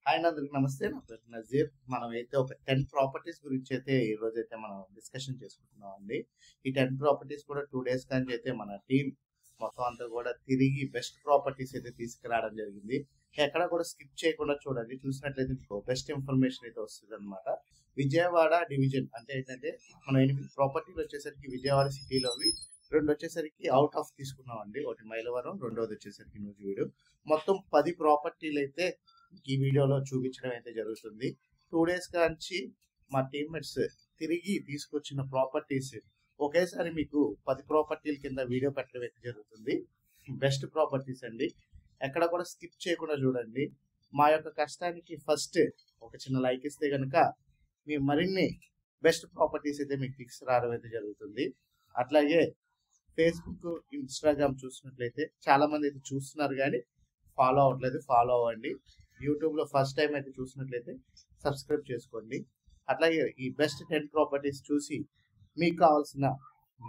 Hi అందరికి నమస్తే. నా పేరు నజీర్. మనమైతే ఒక 10 ప్రాపర్టీస్ గురించి అయితే ఈ రోజు అయితే మనం డిస్కషన్ చేసుకుంటున్నాం అండి. ఈ 10 ప్రాపర్టీస్ కూడా 2 days కానీ అయితే మన టీం మొత్తం అంతా కూడా తిరిగి బెస్ట్ ప్రాపర్టీస్ అయితే తీసుకురావడం జరిగింది. ఎక్కడ కూడా స్కిప్ చేయకుండా చూడండి. చూసినట్లయితే మీకు బెస్ట్ ఇన్ఫర్మేషన్ అయితే వస్తుంది అనమాట. విజయవాడ డివిజన్ అంటే ఏంటంటే మనం 8 ప్రాపర్టీలు వచ్చేసరికి విజయవాడ సిటీలోవి, 2 వచ్చేసరికి అవుట్ ఆఫ్ తీసుకున్నాం అండి. ఒకటి మైలవరం, రెండోది వచ్చేసరికి నూజివీడు. మొత్తం 10 ప్రాపర్టీలు అయితే ఈ వీడియోలో చూపించడం అయితే జరుగుతుంది. 2 days కాంచి మా టీమ్మేట్స్ తిరిగి తీసుకొచ్చిన ప్రాపర్టీస్ ఒకేసారి మీకు 10 ప్రాపర్టీల కింద వీడియో పెట్టడం అయితే జరుగుతుంది. బెస్ట్ ప్రాపర్టీస్ అండి. ఎక్కడ కూడా స్కిప్ చేయకుండా చూడండి. మా యొక్క కష్టానికి ఫస్ట్ ఒక చిన్న లైక్ ఇస్తే కనుక మేము మరిన్ని బెస్ట్ ప్రాపర్టీస్ అయితే మీకు తీసుకురావడం అయితే జరుగుతుంది. అట్లాగే ఫేస్బుక్, ఇన్స్టాగ్రామ్ చూసినట్లయితే చాలా మంది అయితే చూస్తున్నారు కానీ ఫాలో అవ్వట్లేదు. ఫాలో అవ్వండి. యూట్యూబ్లో ఫస్ట్ టైం అయితే చూసినట్లయితే సబ్స్క్రైబ్ చేసుకోండి. అట్లాగే ఈ బెస్ట్ 10 ప్రాపర్టీస్ చూసి మీకు కావాల్సిన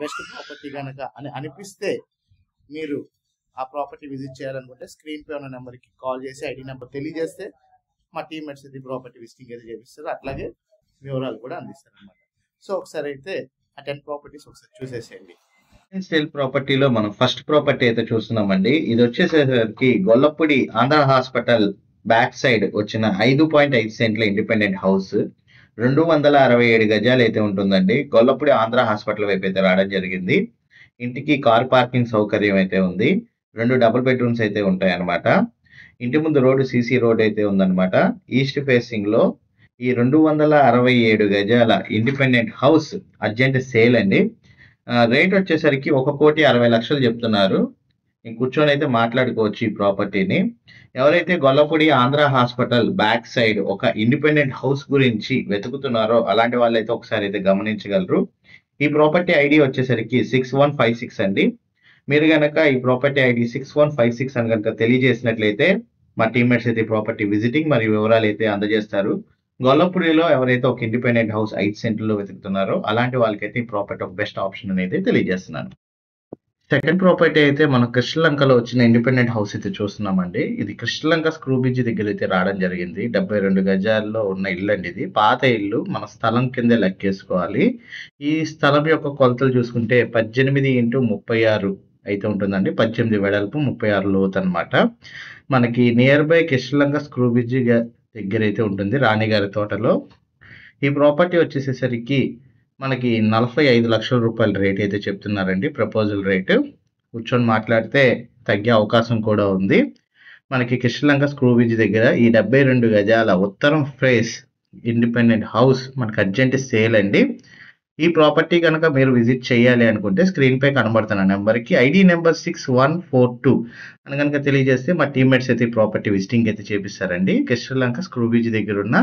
బెస్ట్ ప్రాపర్టీ కనుక అని అనిపిస్తే మీరు ఆ ప్రాపర్టీ విజిట్ చేయాలనుకుంటే స్క్రీన్ పై ఉన్న నెంబర్కి కాల్ చేసి ఐడి నెంబర్ తెలియజేస్తే మా టీమ్మేట్స్ అయితే ప్రాపర్టీ విజిటింగ్ అయితే చేపిస్తారు. అట్లాగే వివరాలు కూడా అందిస్తారు అనమాట. సో ఒకసారి అయితే ఆ 10 ప్రాపర్టీస్ ఒకసారి చూసేసేయండి. సేల్ ప్రాపర్టీలో మనం ఫస్ట్ ప్రాపర్టీ అయితే చూస్తున్నామండి. ఇది వచ్చేసరికి Gollapudi Andhra hospital back side వచ్చిన 5.5 సెంట్ల ఇండిపెండెంట్ హౌస్, 267 గజాలు అయితే ఉంటుందండి. గొల్లపూడి ఆంధ్ర హాస్పిటల్ వైపు అయితే రావడం జరిగింది. ఇంటికి కార్ పార్కింగ్ సౌకర్యం అయితే ఉంది. 2 డబుల్ బెడ్రూమ్స్ అయితే ఉంటాయి అన్నమాట. ఇంటి ముందు రోడ్డు సీసీ రోడ్ అయితే ఉందన్నమాట. ఈస్ట్ ఫేసింగ్ లో ఈ 267 గజాల ఇండిపెండెంట్ హౌస్ అర్జెంట్ సేల్ అండి. రేట్ వచ్చేసరికి 1,60,00,000 చెప్తున్నారు. కూర్చొని అయితే మాట్లాడుకోవచ్చు ఈ ప్రాపర్టీని. ఎవరైతే Gollapudi Andhra hospital back side ఒక ఇండిపెండెంట్ హౌస్ గురించి వెతుకుతున్నారో అలాంటి వాళ్ళైతే ఒకసారి అయితే గమనించగలరు. ఈ ప్రాపర్టీ ఐడి వచ్చేసరికి 6156 అండి. మీరు కనుక ఈ ప్రాపర్టీ ఐడి 6156 అని కనుక తెలియజేసినట్లయితే మా టీమ్మేట్స్ అయితే ప్రాపర్టీ విజిటింగ్ మరియు వివరాలు అయితే అందజేస్తారు. గొల్లపూడిలో ఎవరైతే ఒక ఇండిపెండెంట్ హౌస్ 5 సెంట్లలో వెతుకుతున్నారో అలాంటి వాళ్ళకైతే ఈ ప్రాపర్టీ ఒక బెస్ట్ ఆప్షన్ అనేది తెలియజేస్తున్నాను. సెకండ్ ప్రాపర్టీ అయితే మనం కృష్ణలంకలో వచ్చిన ఇండిపెండెంట్ హౌస్ అయితే చూస్తున్నామండి. ఇది కృష్ణలంక స్క్రూ బ్రిడ్జ్ దగ్గర అయితే రావడం జరిగింది. 72 గజాల్లో ఉన్న ఇల్లు అండి. ఇది పాత ఇల్లు, మన స్థలం కిందే లెక్కేసుకోవాలి. ఈ స్థలం యొక్క కొలతలు చూసుకుంటే 18x36 అయితే ఉంటుందండి. 18 వెడల్పు, 36 లోతు అనమాట. మనకి near by Krishnalanka screw bridge దగ్గర అయితే ఉంటుంది, రాణిగారి తోటలో. ఈ ప్రాపర్టీ వచ్చేసేసరికి మనకి 45 లక్షల రూపాయల రేట్ అయితే చెప్తున్నారండి, ప్రపోజల్ రేటు. కూర్చొని మాట్లాడితే తగ్గే అవకాశం కూడా ఉంది. మనకి కృష్ణలంక స్క్రూ బ్రిడ్జ్ దగ్గర ఈ 72 గజాల ఉత్తరం ఫేస్ ఇండిపెండెంట్ హౌస్ మనకి అర్జెంట్ సేల్ అండి. ఈ ప్రాపర్టీ కనుక మీరు విజిట్ చేయాలి అనుకుంటే స్క్రీన్ పై కనబడుతున్న నెంబర్కి ఐడి నెంబర్ 6142 అని కనుక తెలియజేస్తే మా టీమ్మేట్స్ అయితే ప్రాపర్టీ విజిటింగ్ అయితే చేపిస్తారండి. కృష్ణలంక స్క్రూ బ్రిడ్జ్ దగ్గర ఉన్న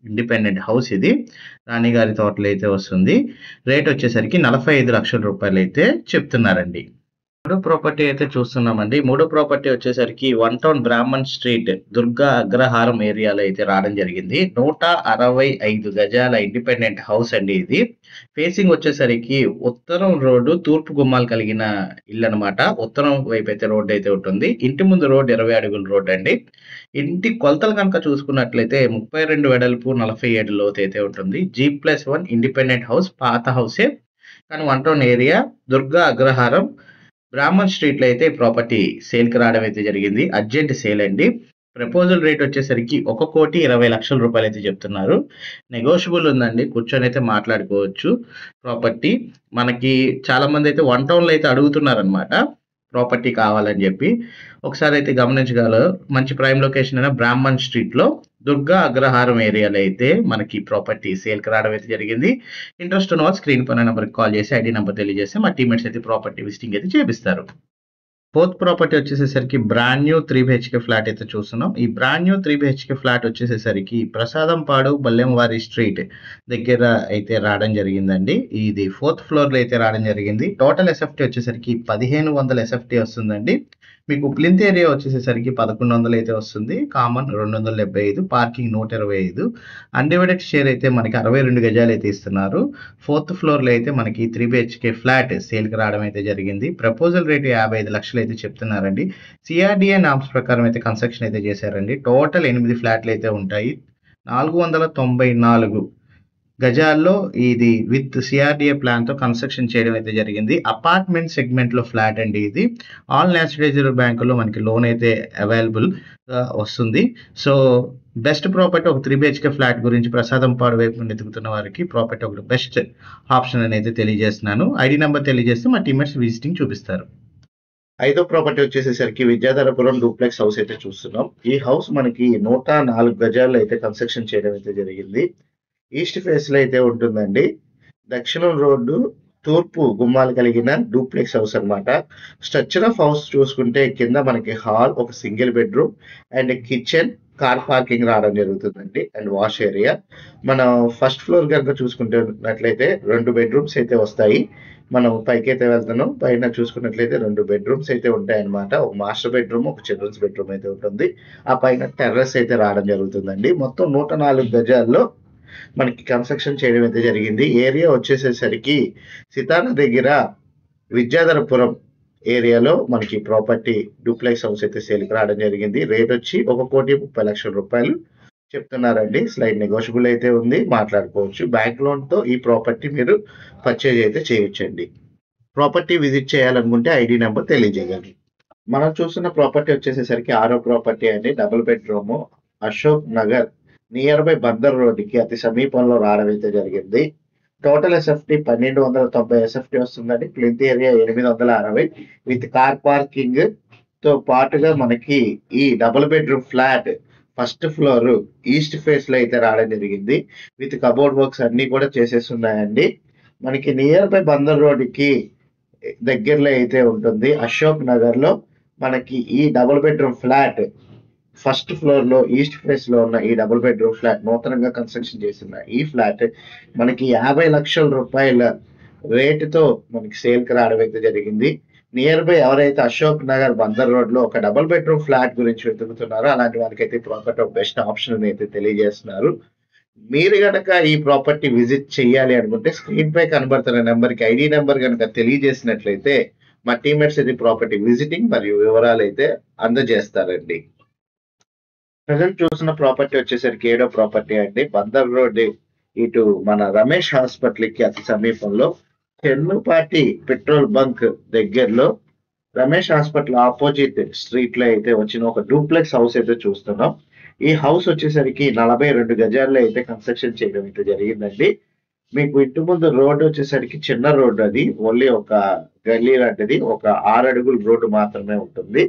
ఇండిపెండెంట్ హౌస్ ఇది, రాణిగారి తోటలో అయితే వస్తుంది. రేట్ వచ్చేసరికి 45 లక్షల రూపాయలు అయితే చెప్తున్నారండి. మూడో ప్రాపర్టీ అయితే చూస్తున్నామండి. మూడో ప్రాపర్టీ వచ్చేసరికి 1 టౌన్ బ్రాహ్మణ్ స్ట్రీట్ దుర్గా అగ్రహారం ఏరియాలో అయితే రావడం జరిగింది. 165 గజాల ఇండిపెండెంట్ హౌస్ అండి. ఇది ఫేసింగ్ వచ్చేసరికి ఉత్తరం రోడ్డు, తూర్పు గుమ్మాలు కలిగిన ఇల్లు అనమాట. ఉత్తరం వైపు అయితే రోడ్డు అయితే ఉంటుంది. ఇంటి ముందు రోడ్డు 20 అడుగుల రోడ్డు అండి. ఇంటి కొలతలు కనుక చూసుకున్నట్లయితే 32 వెడల్పు, 47 లోతు అయితే ఉంటుంది. G+1 ఇండిపెండెంట్ హౌస్, పాత హౌసే కానీ 1 టౌన్ ఏరియా, దుర్గా అగ్రహారం బ్రాహ్మణ్ స్ట్రీట్ లో అయితే ప్రాపర్టీ సేల్ కి రావడం అయితే జరిగింది. అర్జెంట్ సేల్ అండి. ప్రపోజల్ రేట్ వచ్చేసరికి 1,20,00,000 రూపాయలు అయితే చెప్తున్నారు. నెగోషియబుల్ ఉందండి, కూర్చొని అయితే మాట్లాడుకోవచ్చు. ప్రాపర్టీ మనకి చాలా మంది అయితే 1 టౌన్ లో అయితే అడుగుతున్నారు అనమాట ప్రాపర్టీ కావాలని చెప్పి. ఒకసారి అయితే గమనించగలరు. మంచి ప్రైమ్ లొకేషన్ అయిన బ్రాహ్మణ్ స్ట్రీట్ లో దుర్గా అగ్రహారం ఏరియాలో అయితే మనకి ప్రాపర్టీ సేల్ కి రావడం అయితే జరిగింది. ఇంట్రెస్ట్ ఉన్న వాళ్ళు స్క్రీన్ పైన నెంబర్కి కాల్ చేసి ఐడి నెంబర్ తెలియజేస్తే మా టీమ్మేట్స్ అయితే ప్రాపర్టీ విజిటింగ్ అయితే చేపిస్తారు. ఫోర్త్ ప్రాపర్టీ వచ్చేసేసరికి బ్రాండ్ న్యూ 3 BHK ఫ్లాట్ అయితే చూస్తున్నాం. ఈ బ్రాండ్ న్యూ 3 BHK ఫ్లాట్ వచ్చేసేసరికి ప్రసాదంపాడు బల్లెంవారి స్ట్రీట్ దగ్గర అయితే రావడం జరిగిందండి. ఇది 4th ఫ్లోర్ లో అయితే రావడం జరిగింది. టోటల్ ఎస్ఎఫ్టీ వచ్చేసరికి 1500 ఎస్ఎఫ్టీ వస్తుందండి. మీకు ప్లింత్ ఏరియా వచ్చేసేసరికి 1100 అయితే వస్తుంది. Common 275, parking 125. అన్‌డివైడెడ్ షేర్ అయితే మనకి 62 గజాలు అయితే ఇస్తున్నారు. 4th ఫ్లోర్‌లో అయితే మనకి 3 బిహెచ్‌కే ఫ్లాట్ సేల్‌కి రావడం అయితే జరిగింది. ప్రపోజల్ రేట్ 55 లక్షలు అయితే చెప్తున్నారండి. సిఆర్‌డిఏ నార్మ్స్ ప్రకారం అయితే కన్స్ట్రక్షన్ అయితే చేశారండి. టోటల్ 8 ఫ్లాట్లు అయితే ఉంటాయి. 494 గజాల్లో ఇది విత్ సిఆర్‌డిఏ ప్లాన్‌తో కన్స్ట్రక్షన్ చేయడం అయితే జరిగింది. అపార్ట్మెంట్ సెగ్మెంట్‌లో ఫ్లాట్ అండి ఇది. ఆల్ నేషనలైజ్డ్ బ్యాంకుల్లో మనకి లోన్ అయితే అవైలబుల్‌గా వస్తుంది. సో, బెస్ట్ ప్రాపర్టీ ఒక 3 బిహెచ్‌కే ఫ్లాట్ గురించి ప్రసాదంపాడు వైపు నుండి వెతుకుతున్న వారికి ప్రాపర్టీ ఒకటి బెస్ట్ ఆప్షన్ అని అయితే తెలియజేస్తున్నాను. ఐడీ నంబర్ తెలియజేస్తే మా టీమ్మేట్స్ విజిటింగ్ చూపిస్తారు. ఐదో ప్రాపర్టీ వచ్చేసేసరికి విద్యాధరపురం డూప్లెక్స్ హౌస్ అయితే చూస్తున్నాం. ఈ హౌస్ మనకి 104 గజాల్లో అయితే కన్స్ట్రక్షన్ చేయడం అయితే జరిగింది. ఈస్ట్ ఫేస్ లో అయితే ఉంటుందండి. దక్షిణం రోడ్డు తూర్పు గుమ్మాలు కలిగిన డూప్లెక్స్ హౌస్ అన్నమాట. స్ట్రక్చర్ ఆఫ్ హౌస్ చూసుకుంటే కింద మనకి హాల్, ఒక single bedroom and kitchen, car parking రావడం జరుగుతుందండి అండ్ వాష్ ఏరియా. మనం ఫస్ట్ ఫ్లోర్ కనుక చూసుకుంటున్నట్లయితే 2 బెడ్రూమ్స్ అయితే వస్తాయి. మనం పైకైతే వెళ్తున్నాం. పైన చూసుకున్నట్లయితే 2 బెడ్రూమ్స్ అయితే ఉంటాయన్నమాట. ఒక మాస్టర్ బెడ్రూమ్, ఒక చిల్డ్రన్స్ బెడ్రూమ్ అయితే ఉంటుంది. ఆ పైన టెర్రస్ అయితే రావడం జరుగుతుందండి. మొత్తం 104 గజాల్లో మనకి కన్స్ట్రక్షన్ చేయడం అయితే జరిగింది. ఏరియా వచ్చేసేసరికి సితార దగ్గర విద్యాధరపురం ఏరియాలో మనకి ప్రాపర్టీ డూప్లెక్స్ హౌస్ అయితే సేల్‌కి రావడం జరిగింది. రేట్ వచ్చి 1,30,00,000 రూపాయలు చెప్తున్నారండి. స్లైడ్ నెగోషియబుల్ అయితే ఉంది. మాట్లాడుకోవచ్చు. బ్యాంక్ లోన్‌తో ఈ ప్రాపర్టీ మీరు పర్చేజ్ అయితే చేయొచ్చండి. ప్రాపర్టీ విజిట్ చేయాలనుకుంటే ఐడీ నంబర్ తెలియజేయగలరు. మనం చూస్తున్న ప్రాపర్టీ వచ్చేసేసరికి 6వ ప్రాపర్టీ అండి. Double bedroom, Ashok Nagar near by Bandar రోడ్డుకి అతి సమీపంలో రావడం అయితే జరిగింది. టోటల్ ఎస్ఎఫ్టీ 1290 ఎస్ఎఫ్టీ వస్తుందండి. Plinth area 860 with car parking తో పాటుగా మనకి ఈ double bedroom flat first floor east face లో అయితే రావడం జరిగింది. విత్ కబోర్డ్ వర్క్స్ అన్ని కూడా చేసేస్తున్నాయండి. మనకి నియర్ బై బందర్ రోడ్డుకి దగ్గరలో అయితే ఉంటుంది. అశోక్ నగర్ లో మనకి ఈ double bedroom flat first floor లో ఈస్ట్ ఫేస్ లో ఉన్న ఈ డబుల్ బెడ్రూమ్ ఫ్లాట్ నూతనంగా కన్స్ట్రక్షన్ చేసిన ఈ ఫ్లాట్ మనకి 50 లక్షల రూపాయల రేటుతో మనకి సేల్ కి రావడం అయితే జరిగింది. నియర్ బై ఎవరైతే అశోక్ నగర్ బందర్ రోడ్ లో ఒక డబుల్ బెడ్రూమ్ ఫ్లాట్ గురించి వెతుకుతున్నారో అలాంటి వారికైతే ప్రాపర్టీ ఒక బెస్ట్ ఆప్షన్ అని అయితే తెలియజేస్తున్నారు. మీరు గనక ఈ ప్రాపర్టీ విజిట్ చేయాలి అనుకుంటే స్క్రీన్ పై కనబడుతున్న నెంబర్ కి ఐడి నెంబర్ కనుక తెలియజేసినట్లయితే మా టీమేట్స్ అయితే ప్రాపర్టీ విజిటింగ్ మరియు వివరాలు అయితే అందజేస్తారండి. ప్రజెంట్ చూస్తున్న ప్రాపర్టీ వచ్చేసరికి 7వ ప్రాపర్టీ అండి. బందర్ రోడ్ ఇటు మన రమేష్ హాస్పిటల్ కి అతి సమీపంలో చెన్నుపాటి పెట్రోల్ బంక్ దగ్గరలో రమేష్ హాస్పిటల్ ఆపోజిట్ స్ట్రీట్ లో అయితే వచ్చిన ఒక డూప్లెక్స్ హౌస్ అయితే చూస్తున్నాం. ఈ హౌస్ వచ్చేసరికి 42 గజాల్లో అయితే కన్స్ట్రక్షన్ చేయడం అయితే జరిగిందండి. మీకు ఇంటి ముందు రోడ్డు వచ్చేసరికి చిన్న రోడ్డు, అది ఓన్లీ ఒక గల్లీ లాంటిది, ఒక 6 అడుగుల రోడ్డు మాత్రమే ఉంటుంది.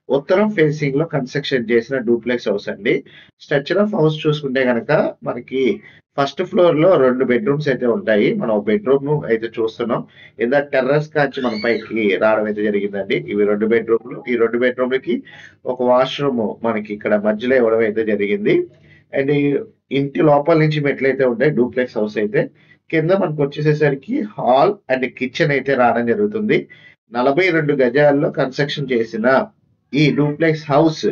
ఉత్తరం ఫేసింగ్ లో కన్స్ట్రక్షన్ చేసిన డూప్లెక్స్ హౌస్ అండి. స్ట్రక్చర్ ఆఫ్ హౌస్ చూసుకుంటే గనక మనకి ఫస్ట్ ఫ్లోర్ లో 2 బెడ్రూమ్స్ అయితే ఉంటాయి. మనం బెడ్రూమ్ అయితే చూస్తున్నాం. ఏదో టెర్రస్ కాంచి మన పైకి రావడం అయితే జరిగిందండి. ఇవి 2 బెడ్రూమ్లు. ఈ 2 బెడ్రూమ్లకి ఒక వాష్రూమ్ మనకి ఇక్కడ మధ్యలో ఇవ్వడం అయితే జరిగింది. అండ్ ఇంటి లోపల నుంచి మెట్లు అయితే ఉంటాయి. డూప్లెక్స్ హౌస్ అయితే కింద మనకు వచ్చేసేసరికి హాల్ అండ్ కిచెన్ అయితే రావడం జరుగుతుంది. 42 గజాల్లో కన్స్ట్రక్షన్ చేసిన ఈ డూప్లెక్స్ హౌస్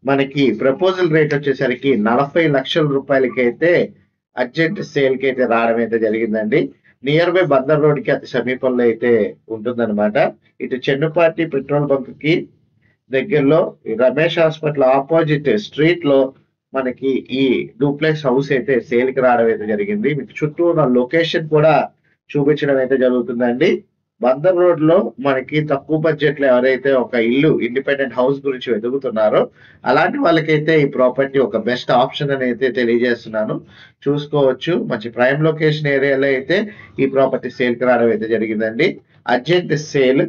మనకి ప్రపోజల్ రేట్ వచ్చేసరికి 40 లక్షల రూపాయలకి అయితే అర్జెంట్ సేల్ కి అయితే రావడం అయితే జరిగిందండి. నియర్ బై బందర్ రోడ్ కి అతి సమీపంలో అయితే ఉంటుందన్నమాట. ఇటు చెన్నుపాటి పెట్రోల్ బంక్ కి దగ్గరలో రమేష్ హాస్పిటల్ ఆపోజిట్ స్ట్రీట్ లో మనకి ఈ డూప్లెక్స్ హౌస్ అయితే సేల్ కి రావడం అయితే జరిగింది. మీకు చుట్టూ ఉన్న లొకేషన్ కూడా చూపించడం అయితే జరుగుతుందండి. బందర్ రోడ్ లో మనకి తక్కువ బడ్జెట్ లో ఎవరైతే ఒక ఇల్లు ఇండిపెండెంట్ హౌస్ గురించి వెతుకుతున్నారో అలాంటి వాళ్ళకైతే ఈ ప్రాపర్టీ ఒక బెస్ట్ ఆప్షన్ అని అయితే తెలియజేస్తున్నాను. చూసుకోవచ్చు. మంచి ప్రైమ్ లొకేషన్ ఏరియాలో అయితే ఈ ప్రాపర్టీ సేల్ కి రావడం అయితే జరిగిందండి. అర్జెంట్ సేల్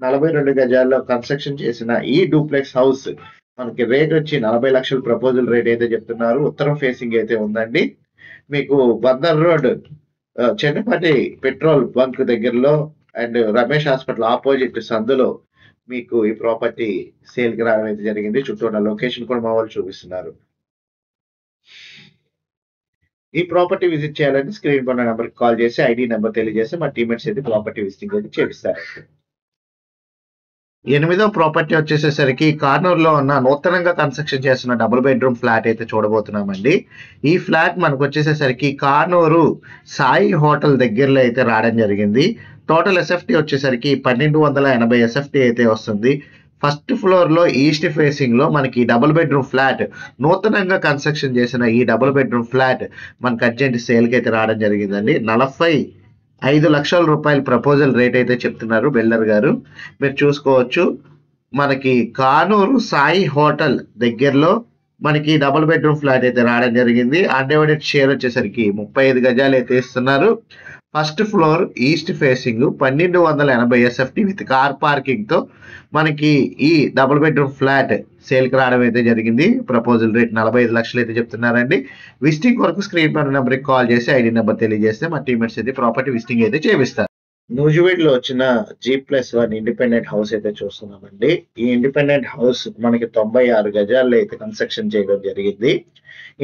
42 గజాల్లో కన్స్ట్రక్షన్ చేసిన ఈ డూప్లెక్స్ హౌస్ మనకి రేట్ వచ్చి 40 లక్షల ప్రపోజల్ రేట్ అయితే చెప్తున్నారు. ఉత్తరం ఫేసింగ్ అయితే ఉందండి. మీకు Bandar road Chennapati petrol bunk దగ్గరలో అండ్ రమేష్ హాస్పిటల్ ఆపోజిట్ సందులో మీకు ఈ ప్రాపర్టీ సేల్ కి రావడం అయితే జరిగింది. చుట్టూ ఉన్న లొకేషన్ కూడా మా వాళ్ళు చూపిస్తున్నారు. ఈ ప్రాపర్టీ విజిట్ చేయాలంటే స్క్రీన్ పైన నెంబర్ కాల్ చేసి ఐడి నెంబర్ తెలియజేసి మా టీమేట్స్ అయితే ప్రాపర్టీ విజిటింగ్ అయితే చేపిస్తారు. ఎనిమిదో ప్రాపర్టీ వచ్చేసేసరికి కార్నూలులో ఉన్న నూతనంగా కన్స్ట్రక్షన్ చేస్తున్న డబుల్ బెడ్రూమ్ ఫ్లాట్ అయితే చూడబోతున్నామండి. ఈ ఫ్లాట్ మనకు వచ్చేసేసరికి కార్నూలు సాయి హోటల్ దగ్గరలో అయితే రావడం జరిగింది. టోటల్ ఎస్ఎఫ్టీ వచ్చేసరికి 1280 ఎస్ఎఫ్టీ అయితే వస్తుంది. ఫస్ట్ ఫ్లోర్ లో ఈస్ట్ ఫేసింగ్ లో మనకి డబుల్ బెడ్రూమ్ ఫ్లాట్, నూతనంగా కన్స్ట్రక్షన్ చేసిన ఈ డబుల్ బెడ్రూమ్ ఫ్లాట్ మనకి అర్జెంట్ సేల్ కి అయితే రావడం జరిగిందండి. 45 లక్షల రూపాయల ప్రపోజల్ రేట్ అయితే చెప్తున్నారు బిల్డర్ గారు. మీరు చూసుకోవచ్చు, మనకి కానూరు సాయి హోటల్ దగ్గరలో మనకి డబుల్ బెడ్రూమ్ ఫ్లాట్ అయితే రావడం జరిగింది. అన్డివైడెడ్ షేర్ వచ్చేసరికి 35 గజాలు అయితే ఇస్తున్నారు. First floor east facing 1280 SFT with car parking తో మనకి ఈ డబుల్ బెడ్రూమ్ ఫ్లాట్ సేల్ కి రావడం అయితే జరిగింది. ప్రపోజల్ రేట్ 45 లక్షలు అయితే చెప్తున్నారండి. విజిటింగ్ వరకు స్క్రీన్ పైన నెంబర్కి కాల్ చేసి ఐడి నెంబర్ తెలియజేస్తే మా టీమేట్స్ అయితే ప్రాపర్టీ విజిటింగ్ అయితే చేపిస్తారు. నూజివీడ్ లో వచ్చిన G+1 ఇండిపెండెంట్ హౌస్ అయితే చూస్తున్నామండి. ఈ ఇండిపెండెంట్ హౌస్ మనకి 96 గజాల్లో అయితే కన్స్ట్రక్షన్ చేయడం జరిగింది.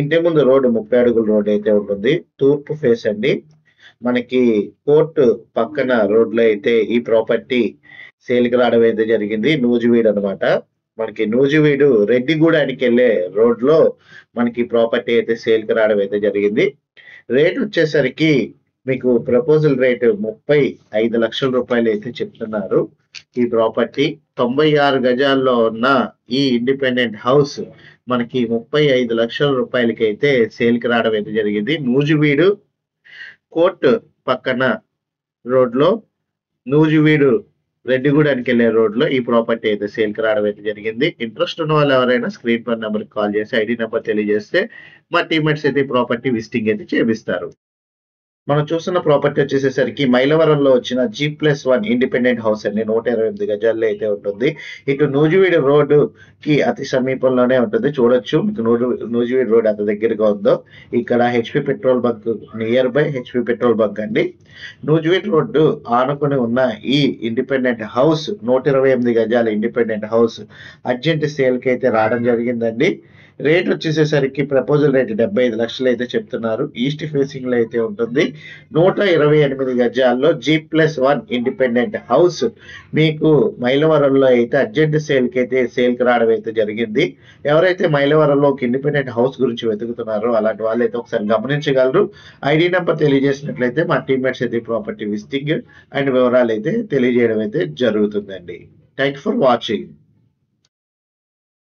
ఇంటి ముందు రోడ్డు 30 అడుగుల రోడ్ అయితే ఉంటుంది. తూర్పు ఫేస్ అండి. మనకి కోర్టు పక్కన రోడ్ లో అయితే ఈ ప్రాపర్టీ సేల్ కి రావడం అయితే జరిగింది. నూజివీడ్ అనమాట. మనకి నూజివీడు రెడ్డిగూడానికి వెళ్ళే రోడ్ లో మనకి ప్రాపర్టీ అయితే సేల్ కి రావడం అయితే జరిగింది. రేట్ వచ్చేసరికి మీకు ప్రపోజల్ రేట్ 35 లక్షల రూపాయలు అయితే చెప్తున్నారు. ఈ ప్రాపర్టీ 96 గజాల్లో ఉన్న ఈ ఇండిపెండెంట్ హౌస్ మనకి 35 లక్షల రూపాయలకి అయితే సేల్ కి రావడం అయితే జరిగింది. నూజివీడు కోర్టు పక్కన రోడ్ లో, నూజివీడు రెడ్డిగూడానికి వెళ్ళే రోడ్ లో ఈ ప్రాపర్టీ అయితే సేల్ కి రావడం అయితే జరిగింది. ఇంట్రెస్ట్ ఉన్న వాళ్ళు ఎవరైనా స్క్రీన్ పర్ నెంబర్ కాల్ చేసి ఐడి నెంబర్ తెలియజేస్తే మా టీమేట్స్ అయితే ఈ ప్రాపర్టీ విజిటింగ్ అయితే చేపిస్తారు. మనం చూస్తున్న ప్రాపర్టీ వచ్చేసేసరికి మైలవరంలో వచ్చిన G+1 ఇండిపెండెంట్ హౌస్ అండి. 128 గజాల్లో అయితే ఉంటుంది. ఇటు నూజివీడు రోడ్డు కి అతి సమీపంలోనే ఉంటుంది. చూడొచ్చు మీకు నూజివీడు రోడ్ అంత దగ్గరగా ఉందో. ఇక్కడ HP petrol bunk near by HP petrol bunk అండి. నూజివీడు రోడ్డు ఆనుకుని ఉన్న ఈ ఇండిపెండెంట్ హౌస్ 128 గజాల ఇండిపెండెంట్ హౌస్ అర్జెంట్ సేల్ కి అయితే రావడం జరిగిందండి. రేట్ వచ్చేసేసరికి ప్రపోజల్ రేట్ 75 లక్షలు అయితే చెప్తున్నారు. ఈస్ట్ ఫేసింగ్ లో అయితే ఉంటుంది. 128 గజాల్లో G+1 ఇండిపెండెంట్ హౌస్ మీకు మైలవరంలో అయితే అర్జెంట్ సేల్ కి రావడం అయితే జరిగింది. ఎవరైతే మైలవరంలో ఒక ఇండిపెండెంట్ హౌస్ గురించి వెతుకుతున్నారో అలాంటి వాళ్ళు అయితే ఒకసారి గమనించగలరు. ఐడి నెంబర్ తెలియజేసినట్లయితే మా టీమ్మేట్స్ అయితే ప్రాపర్టీ విజిటింగ్ అండ్ వివరాలు అయితే తెలియజేయడం అయితే జరుగుతుందండి. Thank you for watching.